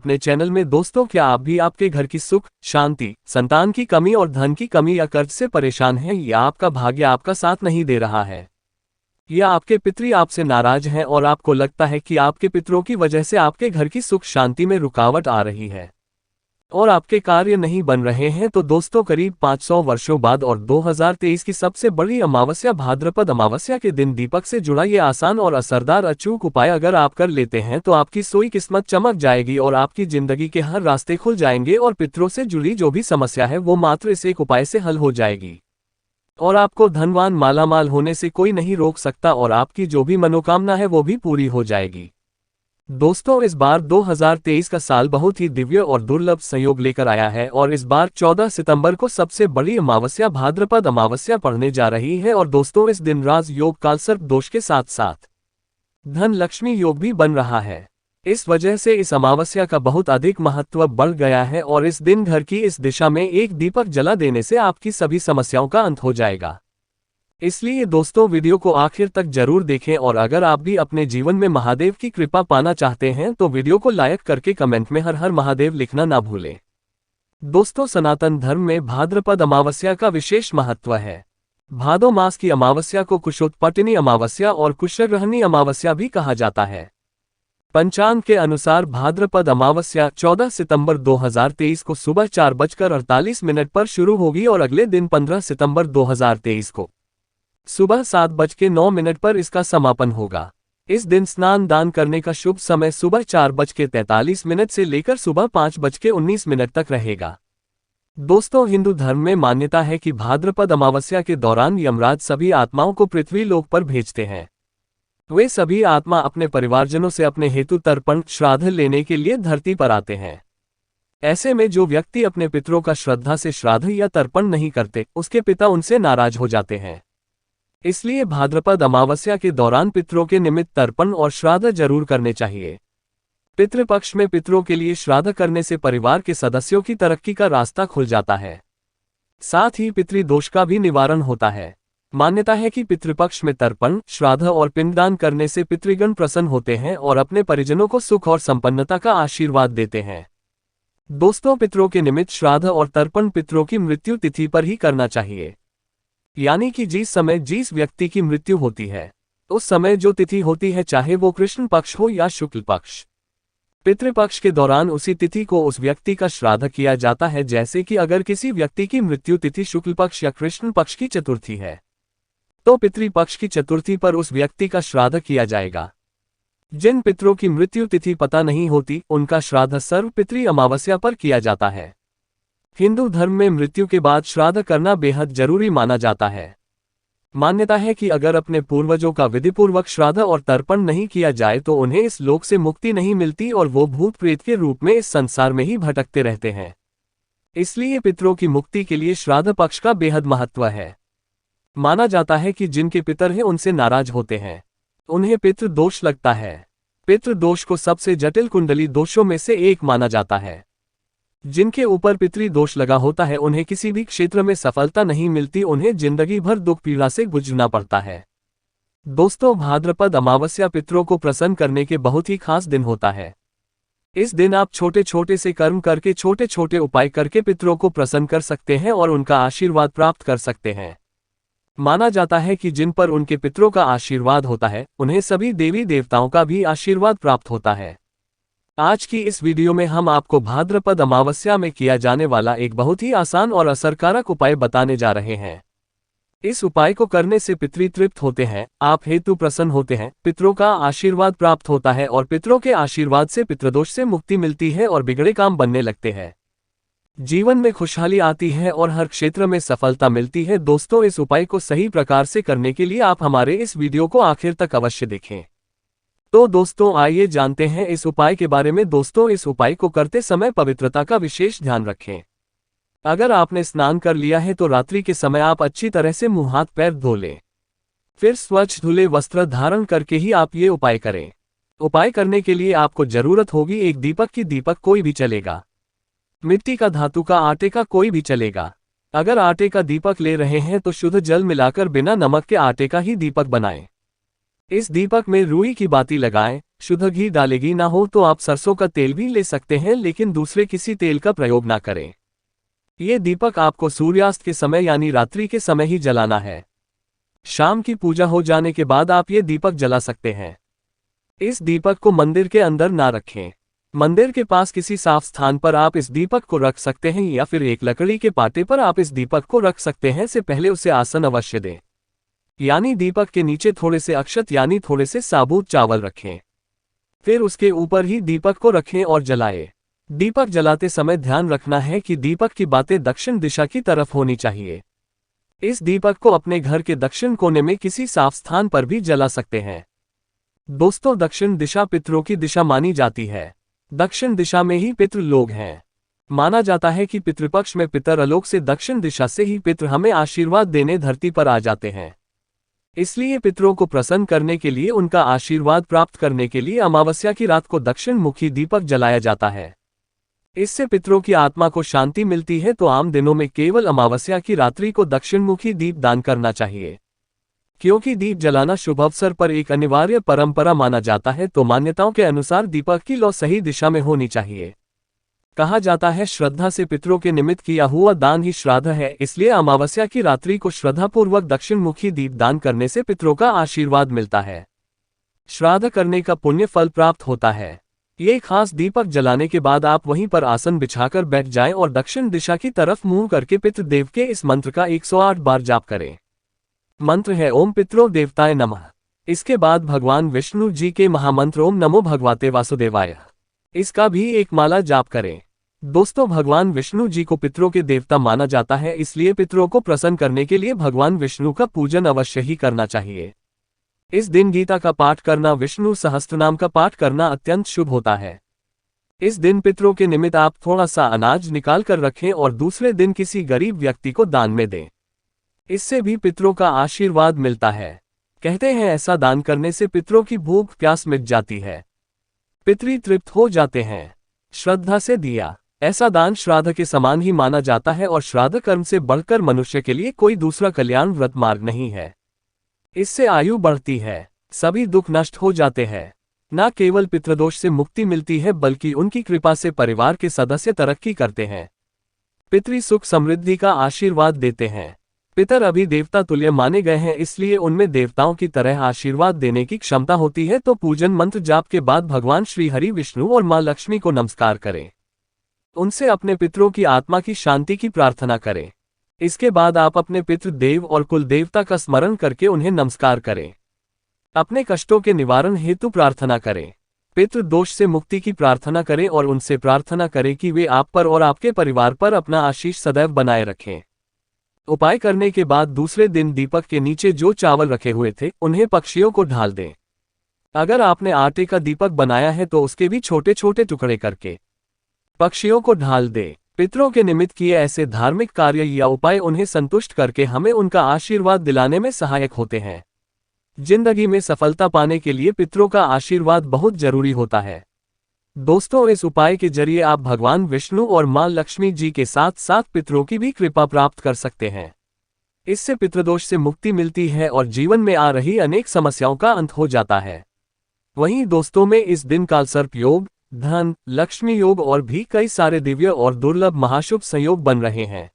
अपने चैनल में। दोस्तों, क्या आप भी आपके घर की सुख शांति, संतान की कमी और धन की कमी या कर्ज से परेशान हैं, या आपका भाग्य आपका साथ नहीं दे रहा है, या आपके पितृ आपसे नाराज हैं और आपको लगता है कि आपके पितरों की वजह से आपके घर की सुख शांति में रुकावट आ रही है और आपके कार्य नहीं बन रहे हैं, तो दोस्तों, करीब 500 वर्षों बाद और 2023 की सबसे बड़ी अमावस्या भाद्रपद अमावस्या के दिन दीपक से जुड़ा ये आसान और असरदार अचूक उपाय अगर आप कर लेते हैं तो आपकी सोई किस्मत चमक जाएगी और आपकी जिंदगी के हर रास्ते खुल जाएंगे और पितरों से जुड़ी जो भी समस्या है वो मात्र इस एक उपाय से हल हो जाएगी और आपको धनवान मालामाल होने से कोई नहीं रोक सकता और आपकी जो भी मनोकामना है वो भी पूरी हो जाएगी। दोस्तों, इस बार 2023 का साल बहुत ही दिव्य और दुर्लभ संयोग लेकर आया है और इस बार 14 सितंबर को सबसे बड़ी अमावस्या भाद्रपद अमावस्या पड़ने जा रही है। और दोस्तों, इस दिन राज योग कालसर्प दोष के साथ साथ धन लक्ष्मी योग भी बन रहा है। इस वजह से इस अमावस्या का बहुत अधिक महत्व बढ़ गया है और इस दिन घर की इस दिशा में एक दीपक जला देने से आपकी सभी समस्याओं का अंत हो जाएगा। इसलिए दोस्तों, वीडियो को आखिर तक जरूर देखें और अगर आप भी अपने जीवन में महादेव की कृपा पाना चाहते हैं तो वीडियो को लाइक करके कमेंट में हर हर महादेव लिखना ना भूलें। दोस्तों, सनातन धर्म में भाद्रपद अमावस्या का विशेष महत्व है। भादो मास की अमावस्या को कुशोत्पटिनी अमावस्या और कुशग्रहणी अमावस्या भी कहा जाता है। पंचांग के अनुसार भाद्रपद अमावस्या 14 सितंबर 2023 को सुबह 4:48 पर शुरू होगी और अगले दिन 15 सितंबर 2023 को सुबह 7:09 पर इसका समापन होगा। इस दिन स्नान दान करने का शुभ समय सुबह 4:43 से लेकर सुबह 5:19 तक रहेगा। दोस्तों, हिंदू धर्म में मान्यता है कि भाद्रपद अमावस्या के दौरान यमराज सभी आत्माओं को पृथ्वी लोक पर भेजते हैं। वे सभी आत्मा अपने परिवारजनों से अपने हेतु तर्पण श्राद्ध लेने के लिए धरती पर आते हैं। ऐसे में जो व्यक्ति अपने पितरों का श्रद्धा से श्राद्ध या तर्पण नहीं करते, उसके पिता उनसे नाराज हो जाते हैं। इसलिए भाद्रपद अमावस्या के दौरान पितरों के निमित्त तर्पण और श्राद्ध जरूर करने चाहिए। पितृपक्ष में पितरों के लिए श्राद्ध करने से परिवार के सदस्यों की तरक्की का रास्ता खुल जाता है। साथ ही पितृदोष का भी निवारण होता है। मान्यता है कि पितृपक्ष में तर्पण, श्राद्ध और पिंडदान करने से पितृगण प्रसन्न होते हैं और अपने परिजनों को सुख और संपन्नता का आशीर्वाद देते हैं। दोस्तों, पितरों के निमित्त श्राद्ध और तर्पण पितरों की मृत्यु तिथि पर ही करना चाहिए। यानी कि जिस समय जिस व्यक्ति की मृत्यु होती है उस समय जो तिथि होती है, चाहे वो कृष्ण पक्ष हो या शुक्ल पक्ष, पितृपक्ष के दौरान उसी तिथि को उस व्यक्ति का श्राद्ध किया जाता है। जैसे कि अगर किसी व्यक्ति की मृत्यु तिथि शुक्ल पक्ष या कृष्ण पक्ष की चतुर्थी है तो पितृपक्ष की चतुर्थी पर उस व्यक्ति का श्राद्ध किया जाएगा। जिन पितरों की मृत्यु तिथि पता नहीं होती, उनका श्राद्ध सर्व पितृ अमावस्या पर किया जाता है। हिंदू धर्म में मृत्यु के बाद श्राद्ध करना बेहद जरूरी माना जाता है। मान्यता है कि अगर अपने पूर्वजों का विधिपूर्वक श्राद्ध और तर्पण नहीं किया जाए तो उन्हें इस लोक से मुक्ति नहीं मिलती और वो भूत प्रेत के रूप में इस संसार में ही भटकते रहते हैं। इसलिए पितरों की मुक्ति के लिए श्राद्ध पक्ष का बेहद महत्व है। माना जाता है कि जिनके पितर हैं उनसे नाराज होते हैं, उन्हें पितृ दोष लगता है। पितृ दोष को सबसे जटिल कुंडली दोषों में से एक माना जाता है। जिनके ऊपर पितृ दोष लगा होता है उन्हें किसी भी क्षेत्र में सफलता नहीं मिलती, उन्हें जिंदगी भर दुख पीड़ा से गुजरना पड़ता है। दोस्तों, भाद्रपद अमावस्या पितरों को प्रसन्न करने के बहुत ही खास दिन होता है। इस दिन आप छोटे छोटे से कर्म करके, छोटे छोटे उपाय करके पितरों को प्रसन्न कर सकते हैं और उनका आशीर्वाद प्राप्त कर सकते हैं। माना जाता है कि जिन पर उनके पितरों का आशीर्वाद होता है उन्हें सभी देवी देवताओं का भी आशीर्वाद प्राप्त होता है। आज की इस वीडियो में हम आपको भाद्रपद अमावस्या में किया जाने वाला एक बहुत ही आसान और असरकारक उपाय बताने जा रहे हैं। इस उपाय को करने से पितृ तृप्त होते हैं, आप हेतु प्रसन्न होते हैं, पितरों का आशीर्वाद प्राप्त होता है और पितरों के आशीर्वाद से पितृदोष से मुक्ति मिलती है और बिगड़े काम बनने लगते हैं। जीवन में खुशहाली आती है और हर क्षेत्र में सफलता मिलती है। दोस्तों, इस उपाय को सही प्रकार से करने के लिए आप हमारे इस वीडियो को आखिर तक अवश्य देखें। तो दोस्तों, आइए जानते हैं इस उपाय के बारे में। दोस्तों, इस उपाय को करते समय पवित्रता का विशेष ध्यान रखें। अगर आपने स्नान कर लिया है तो रात्रि के समय आप अच्छी तरह से मुंह हाथ पैर धो लें। फिर स्वच्छ धुले वस्त्र धारण करके ही आप ये उपाय करें। उपाय करने के लिए आपको जरूरत होगी एक दीपक की। दीपक कोई भी चलेगा, मिट्टी का, धातु का, आटे का, कोई भी चलेगा। अगर आटे का दीपक ले रहे हैं तो शुद्ध जल मिलाकर बिना नमक के आटे का ही दीपक बनाएं। इस दीपक में रुई की बाती लगाएं, शुद्ध घी डालेगी ना हो तो आप सरसों का तेल भी ले सकते हैं, लेकिन दूसरे किसी तेल का प्रयोग ना करें। ये दीपक आपको सूर्यास्त के समय यानी रात्रि के समय ही जलाना है। शाम की पूजा हो जाने के बाद आप ये दीपक जला सकते हैं। इस दीपक को मंदिर के अंदर ना रखें। मंदिर के पास किसी साफ स्थान पर आप इस दीपक को रख सकते हैं, या फिर एक लकड़ी के पाटे पर आप इस दीपक को रख सकते हैं। से पहले उसे आसन अवश्य दें, यानी दीपक के नीचे थोड़े से अक्षत यानी थोड़े से साबुत चावल रखें। फिर उसके ऊपर ही दीपक को रखें और जलाएं। दीपक जलाते समय ध्यान रखना है कि दीपक की बातें दक्षिण दिशा की तरफ होनी चाहिए। इस दीपक को अपने घर के दक्षिण कोने में किसी साफ स्थान पर भी जला सकते हैं। दोस्तों, दक्षिण दिशा पितरों की दिशा मानी जाती है। दक्षिण दिशा में ही पितृ लोग हैं। माना जाता है कि पितृपक्ष में पितर अलोक से दक्षिण दिशा से ही पितृ हमें आशीर्वाद देने धरती पर आ जाते हैं। इसलिए पितरों को प्रसन्न करने के लिए, उनका आशीर्वाद प्राप्त करने के लिए अमावस्या की रात को दक्षिण मुखी दीपक जलाया जाता है। इससे पितरों की आत्मा को शांति मिलती है। तो आम दिनों में केवल अमावस्या की रात्रि को दक्षिणमुखी दीप दान करना चाहिए। क्योंकि दीप जलाना शुभ अवसर पर एक अनिवार्य परंपरा माना जाता है, तो मान्यताओं के अनुसार दीपक की लौ सही दिशा में होनी चाहिए। कहा जाता है, श्रद्धा से पितरों के निमित्त किया हुआ दान ही श्राद्ध है। इसलिए अमावस्या की रात्रि को श्रद्धापूर्वक दक्षिणमुखी दीप दान करने से पितरों का आशीर्वाद मिलता है। श्राद्ध करने का पुण्य फल प्राप्त होता है। ये खास दीपक जलाने के बाद आप वहीं पर आसन बिछाकर बैठ जाएं और दक्षिण दिशा की तरफ मुंह करके पितृदेव के इस मंत्र का 108 बार जाप करें। मंत्र है ओम पितरो देवताय नमः। इसके बाद भगवान विष्णु जी के महामंत्र ओम नमो भगवते वासुदेवाय, इसका भी एक माला जाप करें। दोस्तों, भगवान विष्णु जी को पितरों के देवता माना जाता है, इसलिए पितरों को प्रसन्न करने के लिए भगवान विष्णु का पूजन अवश्य ही करना चाहिए। इस दिन गीता का पाठ करना, विष्णु सहस्त्रनाम का पाठ करना अत्यंत शुभ होता है। इस दिन पितरों के निमित्त आप थोड़ा सा अनाज निकाल कर रखें और दूसरे दिन किसी गरीब व्यक्ति को दान में दें। इससे भी पितरों का आशीर्वाद मिलता है। कहते हैं, ऐसा दान करने से पितरों की भूख प्यास मिट जाती है, पितृ तृप्त हो जाते हैं। श्रद्धा से दिया ऐसा दान श्राद्ध के समान ही माना जाता है, और श्राद्ध कर्म से बढ़कर मनुष्य के लिए कोई दूसरा कल्याण व्रत मार्ग नहीं है। इससे आयु बढ़ती है, सभी दुख नष्ट हो जाते हैं। न केवल पितृदोष से मुक्ति मिलती है, बल्कि उनकी कृपा से परिवार के सदस्य तरक्की करते हैं। पितृ सुख समृद्धि का आशीर्वाद देते हैं। पितर अभी देवता तुल्य माने गए हैं, इसलिए उनमें देवताओं की तरह आशीर्वाद देने की क्षमता होती है। तो पूजन मंत्र जाप के बाद भगवान श्री हरि, विष्णु और मां लक्ष्मी को नमस्कार करें। उनसे अपने पितरों की आत्मा की शांति की प्रार्थना करें। इसके बाद आप अपने पितृ देव और कुल देवता का स्मरण करके उन्हें नमस्कार करें। अपने कष्टों के निवारण हेतु प्रार्थना करें। पितृ दोष से मुक्ति की प्रार्थना करें और उनसे प्रार्थना करें कि वे आप पर और आपके परिवार पर अपना आशीष सदैव बनाए रखें। उपाय करने के बाद दूसरे दिन दीपक के नीचे जो चावल रखे हुए थे, उन्हें पक्षियों को ढाल दें। अगर आपने आटे का दीपक बनाया है तो उसके भी छोटे छोटे टुकड़े करके पक्षियों को ढाल दे। पितरों के निमित्त किए ऐसे धार्मिक कार्य या उपाय उन्हें संतुष्ट करके हमें उनका आशीर्वाद दिलाने में सहायक होते हैं। जिंदगी में सफलता पाने के लिए पितरों का आशीर्वाद बहुत जरूरी होता है। दोस्तों, इस उपाय के जरिए आप भगवान विष्णु और मां लक्ष्मी जी के साथ साथ पितरों की भी कृपा प्राप्त कर सकते हैं। इससे पितृदोष से मुक्ति मिलती है और जीवन में आ रही अनेक समस्याओं का अंत हो जाता है। वहीं दोस्तों, में इस दिन कालसर्प योग, धन लक्ष्मी योग और भी कई सारे दिव्य और दुर्लभ महाशुभ संयोग बन रहे हैं।